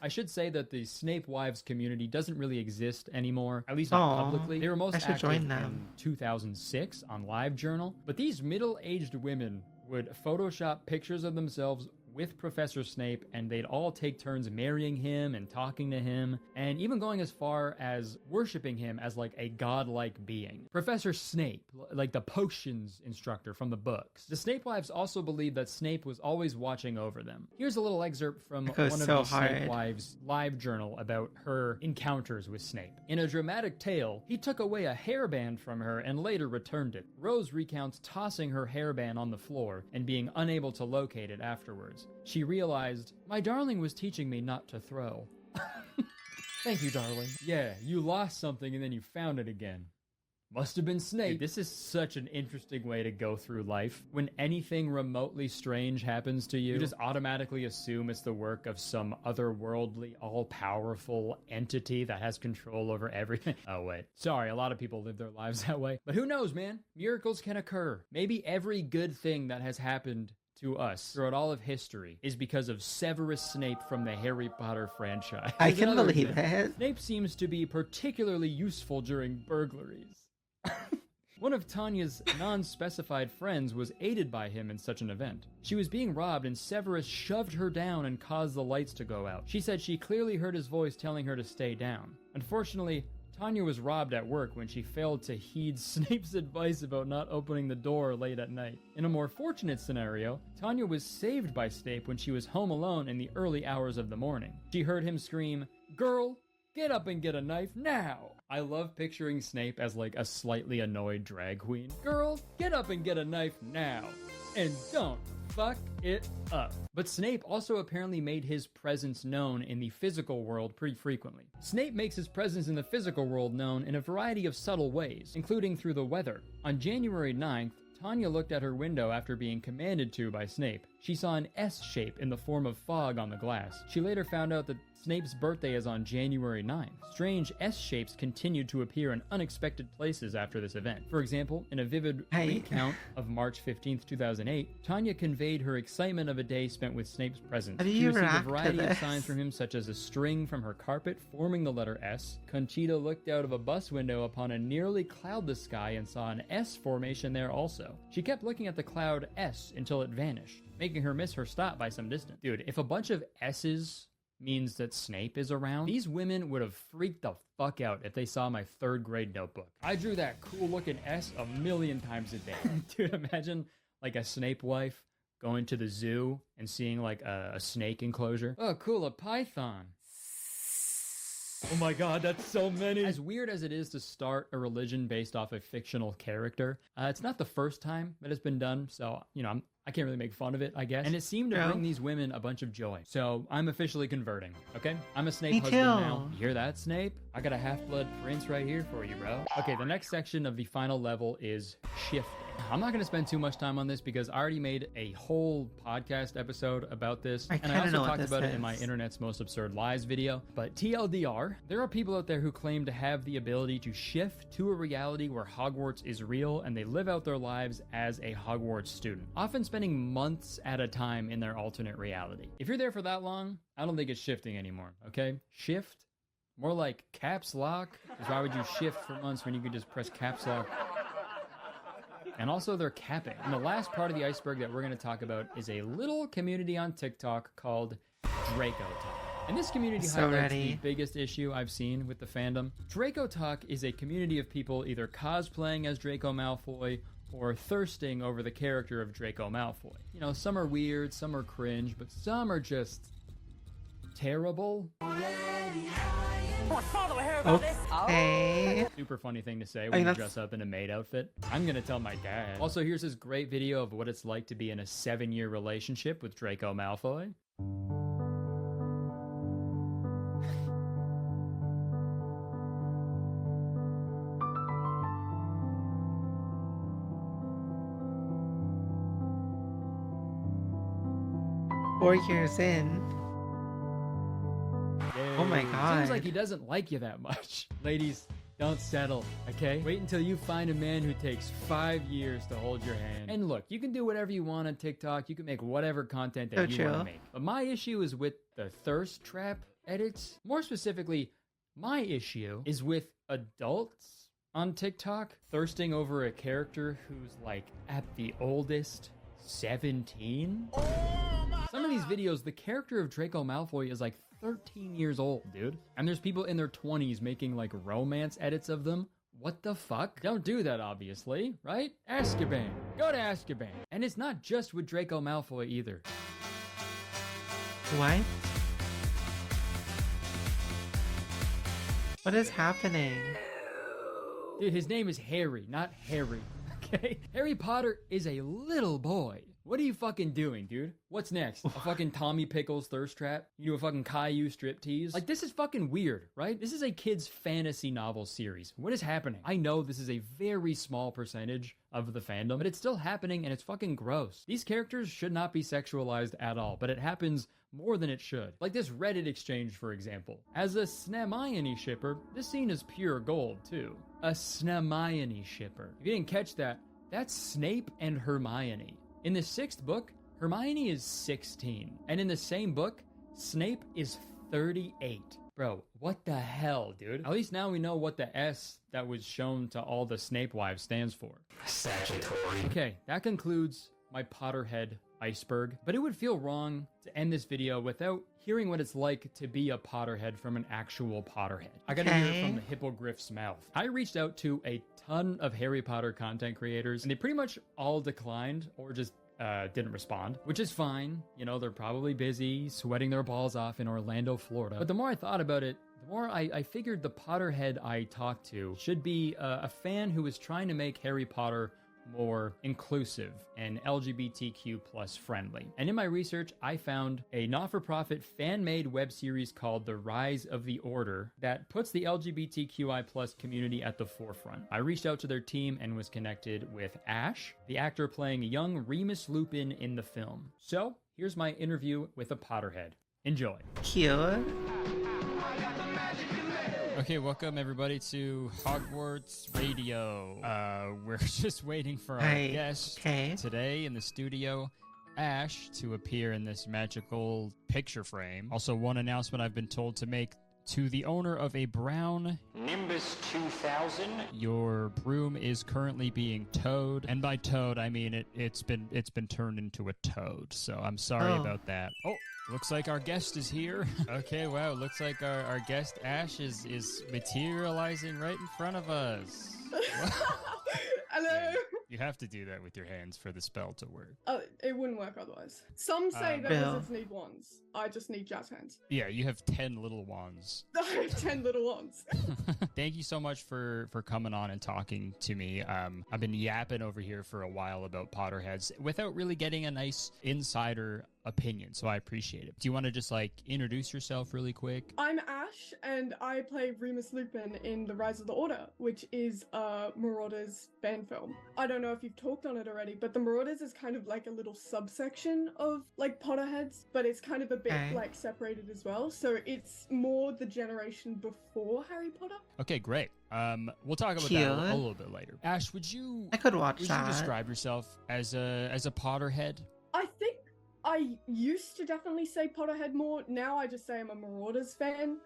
I should say that the Snape Wives community doesn't really exist anymore, at least not publicly. They were most active in 2006 on LiveJournal, but these middle-aged women would Photoshop pictures of themselves with Professor Snape, and they'd all take turns marrying him and talking to him, and even going as far as worshiping him as like a godlike being. Professor Snape, like the potions instructor from the books. The Snape Wives also believed that Snape was always watching over them. Here's a little excerpt from one of the Snape Wives' live journal about her encounters with Snape. In a dramatic tale, he took away a hairband from her and later returned it. Rose recounts tossing her hairband on the floor and being unable to locate it afterwards. She realized, "My darling was teaching me not to throw." Thank you, darling. Yeah, you lost something and then you found it again. Must have been Snape. Dude, this is such an interesting way to go through life. When anything remotely strange happens to you, you just automatically assume it's the work of some otherworldly, all-powerful entity that has control over everything. Oh, wait. Sorry, a lot of people live their lives that way. But who knows, man? Miracles can occur. Maybe every good thing that has happened to us throughout all of history is because of Severus Snape from the Harry Potter franchise. I can believe it. Snape seems to be particularly useful during burglaries. One of Tanya's non-specified friends was aided by him in such an event. She was being robbed and Severus shoved her down and caused the lights to go out. She said she clearly heard his voice telling her to stay down. Unfortunately, Tanya was robbed at work when she failed to heed Snape's advice about not opening the door late at night. In a more fortunate scenario, Tanya was saved by Snape when she was home alone in the early hours of the morning. She heard him scream, "Girl, get up and get a knife now!" I love picturing Snape as like a slightly annoyed drag queen. "Girl, get up and get a knife now! And don't fuck it up." But Snape also apparently made his presence known in the physical world pretty frequently. Snape makes his presence in the physical world known in a variety of subtle ways, including through the weather. On January 9th, Tanya looked at her window after being commanded to by Snape. She saw an S shape in the form of fog on the glass. She later found out that Snape's birthday is on January 9th. Strange S-shapes continued to appear in unexpected places after this event. For example, in a vivid recount of March 15th, 2008, Tanya conveyed her excitement of a day spent with Snape's presence. She received a variety of signs from him, such as a string from her carpet forming the letter S. Conchita looked out of a bus window upon a nearly cloudless sky and saw an S formation there also. She kept looking at the cloud S until it vanished, making her miss her stop by some distance. Dude, if a bunch of S's means that Snape is around, these women would have freaked the fuck out if they saw my 3rd grade notebook. I drew that cool looking S a million times a day. Dude, imagine like a Snape wife going to the zoo and seeing like a snake enclosure. Oh, cool, a python. Oh my god, that's so many. As weird as it is to start a religion based off a fictional character, it's not the first time that it's been done, so, you know, I can't really make fun of it, I guess. And it seemed to bring these women a bunch of joy. So I'm officially converting, okay? I'm a Snape husband now. You hear that, Snape? I got a half-blood prince right here for you, bro. Okay, the next section of the final level is shifting. I'm not going to spend too much time on this because I already made a whole podcast episode about this. And I also talked about it in my Internet's Most Absurd Lies video. But TLDR, there are people out there who claim to have the ability to shift to a reality where Hogwarts is real and they live out their lives as a Hogwarts student, often spending months at a time in their alternate reality. If you're there for that long, I don't think it's shifting anymore, okay? Shift? More like caps lock? Because why would you shift for months when you could just press caps lock? And also they're capping. And the last part of the iceberg that we're going to talk about is a little community on TikTok called Draco Talk. And this community highlights the biggest issue I've seen with the fandom. Draco Talk is a community of people either cosplaying as Draco Malfoy or thirsting over the character of Draco Malfoy. You know, some are weird, some are cringe, but some are just terrible. Okay. Super funny thing to say when you dress up in a maid outfit. I'm gonna tell my dad. Also, here's this great video of what it's like to be in a 7-year relationship with Draco Malfoy. Four years in. Yay. Oh my god. Seems like he doesn't like you that much. Ladies, Don't settle, okay? Wait until you find a man who takes 5 years to hold your hand. And look, you can do whatever you want on TikTok. You can make whatever content that you want to make. But my issue is with the thirst trap edits. More specifically, my issue is with adults on TikTok thirsting over a character who's like at the oldest 17. Some of these videos, the character of Draco Malfoy is like 13 years old, dude. And there's people in their 20s making like romance edits of them. What the fuck? Don't do that, obviously, right? Azkaban. Go to Azkaban. And it's not just with Draco Malfoy either. What? What is happening? Dude, his name is Harry, not Harry, okay? Harry Potter is a little boy. What are you fucking doing, dude? What's next? A fucking Tommy Pickles thirst trap? You do a fucking Caillou striptease? Like, this is fucking weird, right? This is a kid's fantasy novel series. What is happening? I know this is a very small percentage of the fandom, but it's still happening and it's fucking gross. These characters should not be sexualized at all, but it happens more than it should. Like this Reddit exchange, for example. As a Snamione shipper, this scene is pure gold, too. A Snamione shipper. If you didn't catch that, that's Snape and Hermione. In the 6th book, Hermione is 16. And in the same book, Snape is 38. Bro, what the hell, dude? At least now we know what the S that was shown to all the Snape wives stands for. Statutory. Okay, that concludes my Potterhead iceberg. But it would feel wrong to end this video without hearing what it's like to be a Potterhead from an actual Potterhead. I gotta hear it from the hippogriff's mouth. I reached out to a ton of Harry Potter content creators, and they pretty much all declined or just didn't respond, which is fine. You know, they're probably busy sweating their balls off in Orlando, Florida. But the more I thought about it, the more I figured the Potterhead I talked to should be a fan who is trying to make Harry Potter more inclusive and LGBTQ plus friendly. And in my research, I found a not-for-profit fan-made web series called The Rise of the Order that puts the LGBTQI plus community at the forefront. I reached out to their team and was connected with Ash, the actor playing young Remus Lupin in the film. So here's my interview with a Potterhead. Enjoy. Cute. Okay, welcome everybody to Hogwarts Radio. We're just waiting for our guest today in the studio, Ash, to appear in this magical picture frame. Also, one announcement I've been told to make to the owner of a brown Nimbus 2000. Your broom is currently being towed, and by towed I mean it's been turned into a toad. So I'm sorry about that. Oh, looks like our guest is here. Okay, wow, looks like our guest Ash is materializing right in front of us. Hello. Yeah, you have to do that with your hands for the spell to work. It wouldn't work otherwise. Some say that wizards need wands. I just need jazz hands. Yeah, you have 10 little wands. I have 10 little wands. Thank you so much for coming on and talking to me. I've been yapping over here for a while about Potterheads without really getting a nice insider opinion, so I appreciate it. Do you want to just like introduce yourself really quick? I'm Ash, and I play Remus Lupin in The Rise of the Order, which is a Marauders fan film. I don't know if you've talked on it already, but the Marauders is kind of like a little subsection of like Potterheads, but it's kind of a bit like separated as well. So it's more the generation before Harry Potter. Okay, great. We'll talk about that a little bit later. Ash, would you describe yourself as a Potterhead? I think I used to definitely say Potterhead more. Now I just say I'm a Marauders fan.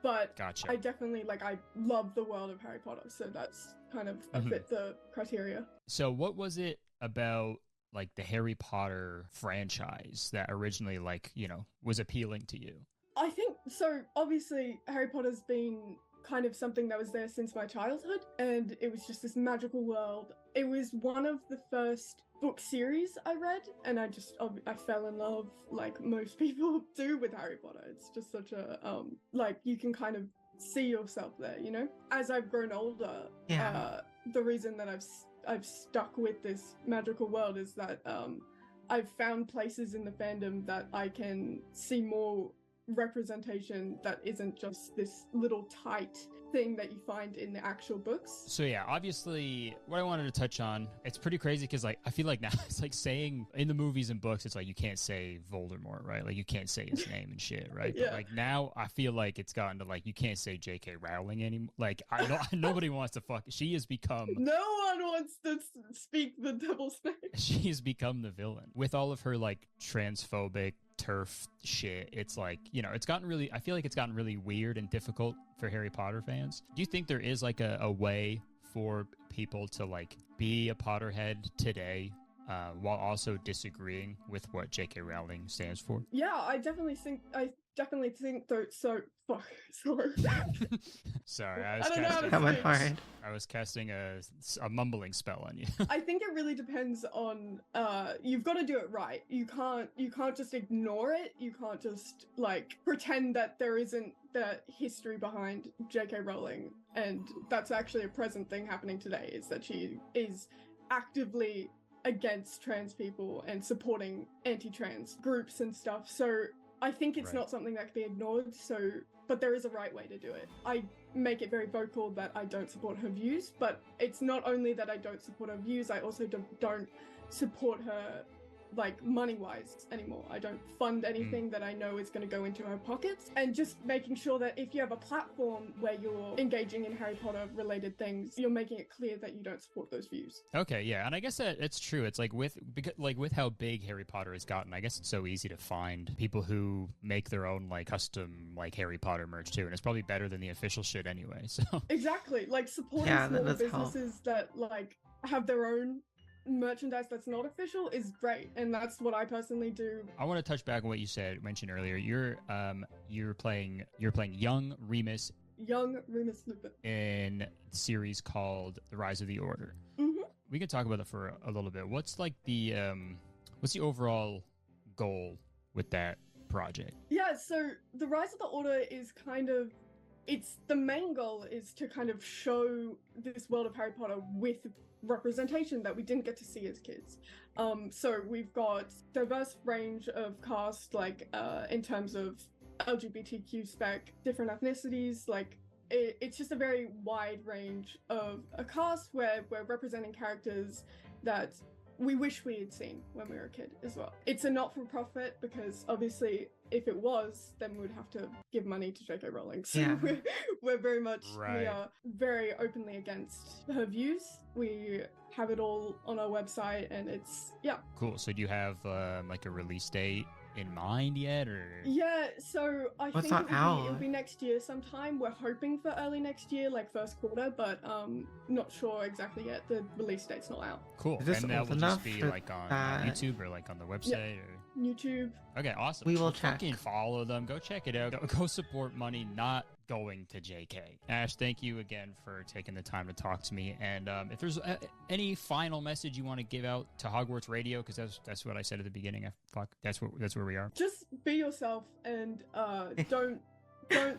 But gotcha. I definitely, I love the world of Harry Potter. So that's kind of fit the criteria. So what was it about, like, the Harry Potter franchise that originally, was appealing to you? I think, so obviously Harry Potter's been kind of something that was there since my childhood. And it was just this magical world. It was one of the first book series I read, and I fell in love like most people do with Harry Potter. It's just such a you can kind of see yourself there, you know. As I've grown older, the reason that I've stuck with this magical world is that I've found places in the fandom that I can see more representation that isn't just this little tight thing that you find in the actual books. So yeah, obviously what I wanted to touch on, it's pretty crazy because like I feel like now it's like saying in the movies and books, it's like you can't say Voldemort, right? Like you can't say his name and shit, right? Yeah. But like now I feel like it's gotten to like you can't say J.K. Rowling anymore. Like I know nobody wants to fuck. She has become. No one wants to speak the devil's name. She has become the villain with all of her like transphobic turf shit. It's like, you know, it's gotten really, I feel like it's gotten really weird and difficult for Harry Potter fans. Do you think there is like a way for people to like be a Potterhead today while also disagreeing with what J.K. Rowling stands for? Yeah, I definitely think though. So fuck, sorry. Sorry, I don't know how to Coming speak. hard. I was casting a mumbling spell on you. I think it really depends on you've got to do it right. You can't just ignore it. You can't just like pretend that there isn't the history behind J.K. Rowling, and that's actually a present thing happening today, is that she is actively against trans people and supporting anti-trans groups and stuff. So I think it's not something that can be ignored. So, but there is a right way to do it. I make it very vocal that I don't support her views, but it's not only that I don't support her views, I also don't support her like money-wise anymore. I don't fund anything that I know is going to go into her pockets, and just making sure that if you have a platform where you're engaging in Harry Potter related things, you're making it clear that you don't support those views. Okay, yeah, and I guess that it's true. It's like with how big Harry Potter has gotten, I guess it's so easy to find people who make their own like custom like Harry Potter merch too, and it's probably better than the official shit anyway. So exactly, like supporting small businesses that like have their own merchandise that's not official is great, and that's what I personally do. I want to touch back on what you mentioned earlier. You're playing young Remus Lupin in a series called The Rise of the Order. Mm-hmm. We can talk about it for a little bit. What's like the overall goal with that project? Yeah, so The Rise of the Order is kind of, it's the main goal is to kind of show this world of Harry Potter with representation that we didn't get to see as kids. So we've got diverse range of cast, like in terms of LGBTQ spec, different ethnicities, like it's just a very wide range of a cast where we're representing characters that we wish we had seen when we were a kid as well. It's a not-for-profit because obviously if it was, then we would have to give money to J.K. Rowling. So Yeah. we're very much, Right. we are very openly against her views. We have it all on our website, and it's, yeah. Cool. So do you have like a release date in mind yet, or? Yeah, so I What's think not it'll out? be next year sometime. We're hoping for early next year, like first quarter, but not sure exactly yet. The release date's not out. Cool. Is this And that old will just enough be for like on that? YouTube or like on the website or? YouTube. Okay, awesome. We will Well, check. Fucking follow them. Go check it out. Go support money not going to JK. Ash, thank you again for taking the time to talk to me. And if there's any final message you want to give out to Hogwarts Radio, because that's what I said at the beginning. That's where we are. Just be yourself, and don't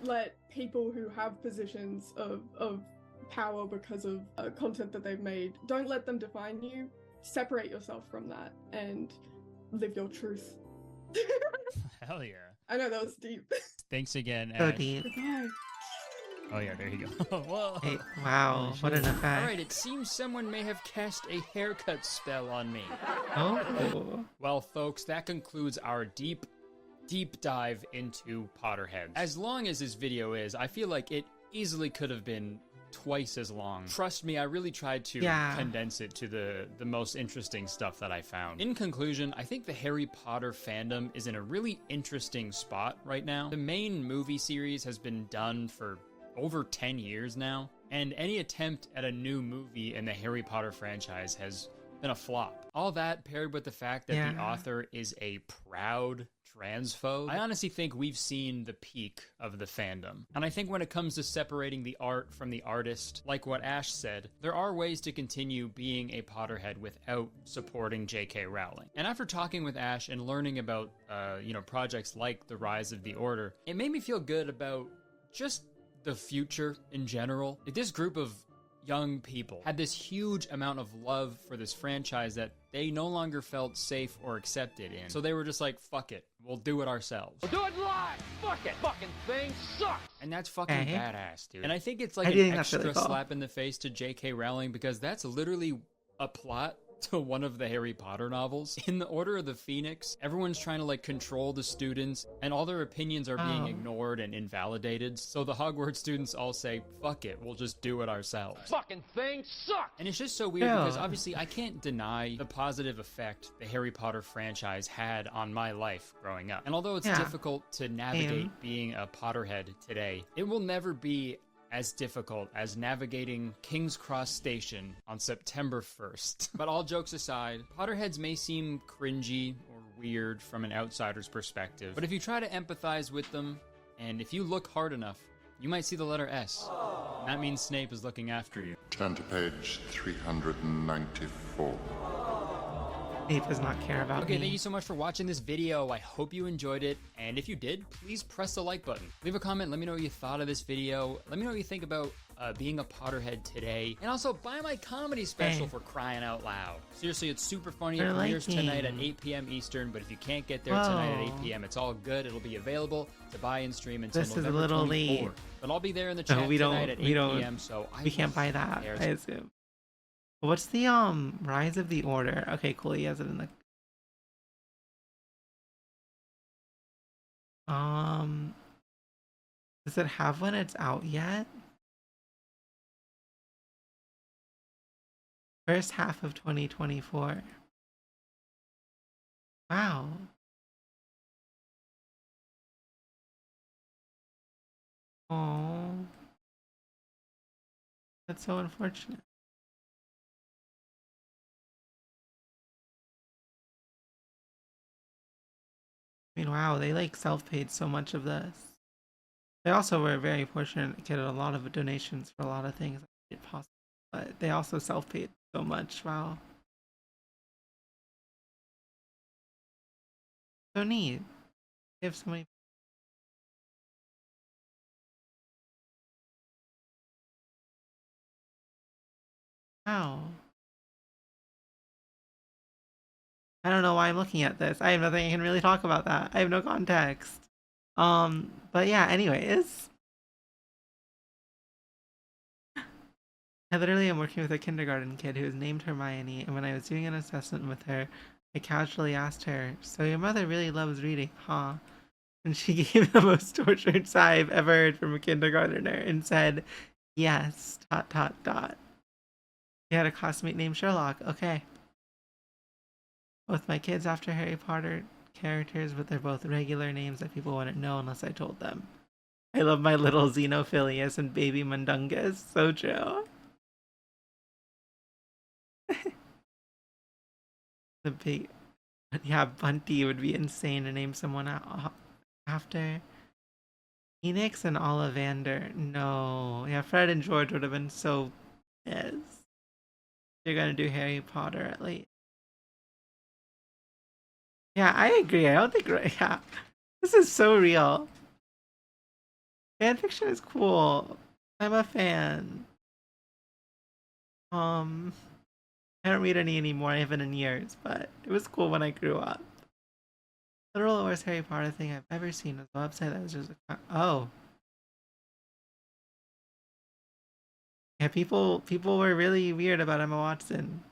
let people who have positions of power because of content that they've made, don't let them define you. Separate yourself from that and live your truth. Hell yeah. I know that was deep. Thanks again, So Ash. deep. Goodbye. Oh yeah, there you go. Whoa. Hey, wow, what an effect. Alright, it seems someone may have cast a haircut spell on me. Oh. Well, folks, that concludes our deep dive into Potterheads. As long as this video is, I feel like it easily could have been twice as long. Trust me, I really tried to condense it to the most interesting stuff that I found. In conclusion, I think the Harry Potter fandom is in a really interesting spot right now. The main movie series has been done for over 10 years now, and any attempt at a new movie in the Harry Potter franchise has been a flop. All that paired with the fact that the author is a proud transphobe, I honestly think we've seen the peak of the fandom. And I think when it comes to separating the art from the artist, like what Ash said, there are ways to continue being a Potterhead without supporting J.K. Rowling. And after talking with Ash and learning about, projects like The Rise of the Order, it made me feel good about just the future in general. Like, this group of young people had this huge amount of love for this franchise that they no longer felt safe or accepted in. So they were just like, fuck it, we'll do it ourselves. We'll do it live! Fuck it! Fucking thing sucks! And that's fucking badass, dude. And I think it's like an extra really cool. slap in the face to J.K. Rowling, because that's literally a plot to one of the Harry Potter novels. In the Order of the Phoenix, everyone's trying to like control the students, and all their opinions are being ignored and invalidated. So the Hogwarts students all say, fuck it, we'll just do it ourselves. Fucking thing sucks! And it's just so weird because obviously I can't deny the positive effect the Harry Potter franchise had on my life growing up. And although it's difficult to navigate being a Potterhead today, it will never be as difficult as navigating King's Cross Station on September 1st. But all jokes aside, Potterheads may seem cringy or weird from an outsider's perspective, but if you try to empathize with them, and if you look hard enough, you might see the letter S. And that means Snape is looking after you. Turn to page 394. Snape does not care about me. Thank you so much for watching this video. I hope you enjoyed it, and if you did, please press the like button. Leave a comment, let me know what you thought of this video. Let me know what you think about being a Potterhead today. And also, buy my comedy special for crying out loud. Seriously, it's super funny. It premieres tonight at 8 p.m. Eastern, but if you can't get there tonight at 8 p.m., it's all good. It'll be available to buy and stream until November 24th. But I'll be there in the chat tonight at 8 p.m., so we can't buy that, I assume. What's the Rise of the Order? Okay, cool. He has it in the does it have when it's out yet? First half of 2024. Wow. Oh, that's so unfortunate. I mean, wow, they like self-paid so much of this. They also were very fortunate to get a lot of donations for a lot of things that made it possible, but they also self-paid so much. Wow. So neat. They have so many. Wow. I don't know why I'm looking at this. I have nothing I can really talk about that. I have no context. But yeah, anyways. I literally am working with a kindergarten kid who is named Hermione, and when I was doing an assessment with her, I casually asked her, "So your mother really loves reading, huh?" And she gave the most tortured sigh I've ever heard from a kindergartner and said, "Yes, ... She had a classmate named Sherlock. Okay. Both my kids after Harry Potter characters, but they're both regular names that people wouldn't know unless I told them. I love my little Xenophilius and baby Mundungus. So true. The big... Yeah, Bunty would be insane to name someone after. Phoenix and Ollivander. No. Yeah, Fred and George would have been so pissed. You're gonna do Harry Potter at least. Yeah, I agree. I don't think... Yeah. This is so real. Fanfiction is cool. I'm a fan. I don't read any anymore. I haven't in years, but it was cool when I grew up. Literal worst Harry Potter thing I've ever seen was a website that was just... Oh. Yeah, people were really weird about Emma Watson.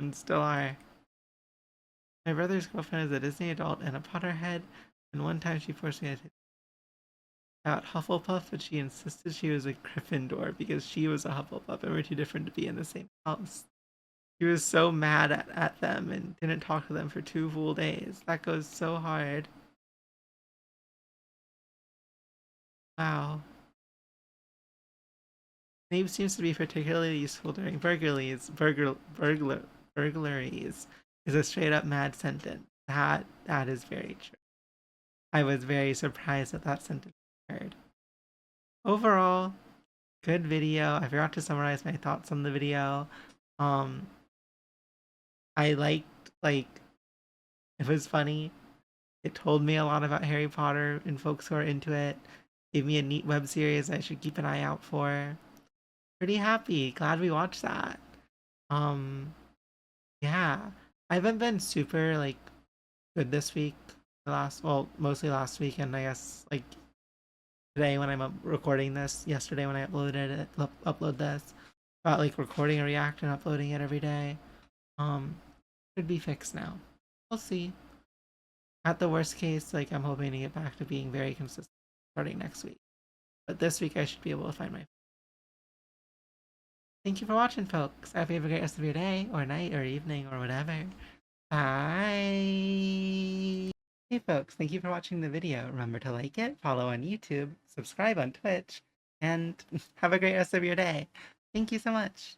And still are. My brother's girlfriend is a Disney adult and a Potterhead, and one time she forced me to take out Hufflepuff, but she insisted she was a Gryffindor because she was a Hufflepuff and we're too different to be in the same house. She was so mad at them and didn't talk to them for 2 full days. That goes so hard. Wow. Snape seems to be particularly useful during burglaries. Burglaries is a straight up mad sentence. That is very true. I was very surprised that that sentence occurred. Overall, good video. I forgot to summarize my thoughts on the video. I liked, it was funny. It told me a lot about Harry Potter and folks who are into it. Gave me a neat web series I should keep an eye out for. pretty happy. Glad we watched that. Um, yeah. I haven't been super like good this week. Mostly last week, and I guess like today when I'm recording this. Yesterday when I upload this. About like recording a react and uploading it every day. Should be fixed now. We'll see. At the worst case, like I'm hoping to get back to being very consistent starting next week. But this week I should be able to find my. Thank you for watching, folks. I hope you have a great rest of your day, or night, or evening, or whatever. Bye! Hey folks, thank you for watching the video. Remember to like it, follow on YouTube, subscribe on Twitch, and have a great rest of your day. Thank you so much.